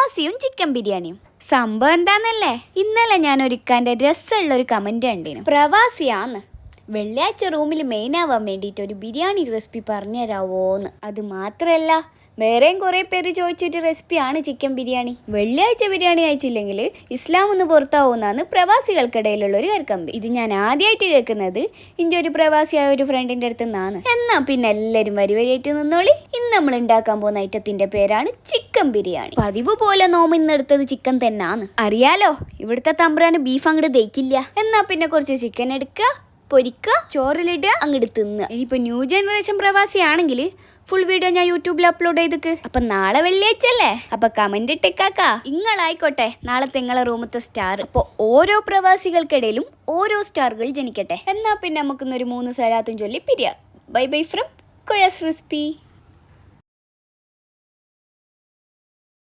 പ്രവാസിയും chicken ബിരിയാണിയും. സംഭവം എന്താന്നല്ലേ, ഇന്നലെ ഞാൻ ഒരുക്കാൻ്റെ രസമുള്ളൊരു കമൻറ്റ് കണ്ടിരുന്നു. പ്രവാസിയാന്ന് വെള്ളിയാഴ്ച റൂമിൽ മെയിനാവാൻ വേണ്ടിയിട്ട് ഒരു ബിരിയാണി റെസിപ്പി പറഞ്ഞു തരാവോന്ന്. അത് മാത്രമല്ല വേറെയും കുറേ പേര് ചോദിച്ചൊരു റെസിപ്പിയാണ് ചിക്കൻ ബിരിയാണി. വെള്ളിയാഴ്ച ബിരിയാണി കഴിച്ചില്ലെങ്കിൽ ഇസ്ലാം ഒന്ന് പുറത്താവുമെന്നാണ് പ്രവാസികൾക്കിടയിലുള്ള ഒരു കമ്പി. ഇത് ഞാൻ ആദ്യമായിട്ട് കേൾക്കുന്നത് ഇൻ്റെ ഒരു പ്രവാസിയായ ഒരു ഫ്രണ്ടിൻ്റെ അടുത്ത് നിന്നാണ്. എന്നാൽ പിന്നെ എല്ലാവരും വരിവരിയായിട്ട് നിന്നോളി. ഇന്ന് നമ്മൾ ഉണ്ടാക്കാൻ പോകുന്ന ഐറ്റത്തിൻ്റെ പേരാണ് ചിക്കൻ ബിരിയാണി. പതിവ് പോലെ നോമിന്നെടുത്തത് ചിക്കൻ തന്നെയാണ്. അറിയാലോ, ഇവിടുത്തെ തമ്പ്രാന് ബീഫ് അങ്ങോട്ട് ദഹിക്കില്ല. എന്നാൽ പിന്നെ കുറച്ച് ചിക്കൻ എടുക്കുക, പൊരിക്കുക, ചോറിലിടുക, അങ്ങോട്ട് തിന്നുക. ഇനിയിപ്പോൾ ന്യൂ ജനറേഷൻ പ്രവാസിയാണെങ്കിൽ ഫുൾ വീഡിയോ ഞാൻ യൂട്യൂബിൽ അപ്ലോഡ് ചെയ്തേക്ക്. അപ്പം നാളെ വെള്ളിയാഴ്ചല്ലേ, അപ്പം കമൻറ്റ് ഇട്ടേക്കാക്ക. ഇങ്ങളായിക്കോട്ടെ നാളത്തെ നിങ്ങളെ റൂമത്തെ സ്റ്റാർ. അപ്പോൾ ഓരോ പ്രവാസികൾക്കിടയിലും ഓരോ സ്റ്റാറുകൾ ജനിക്കട്ടെ. എന്നാൽ പിന്നെ നമുക്കിന്നൊരു 3 സലാത്തും ചൊല്ലി പിരിയാം. Bye bye from Koyas recipe.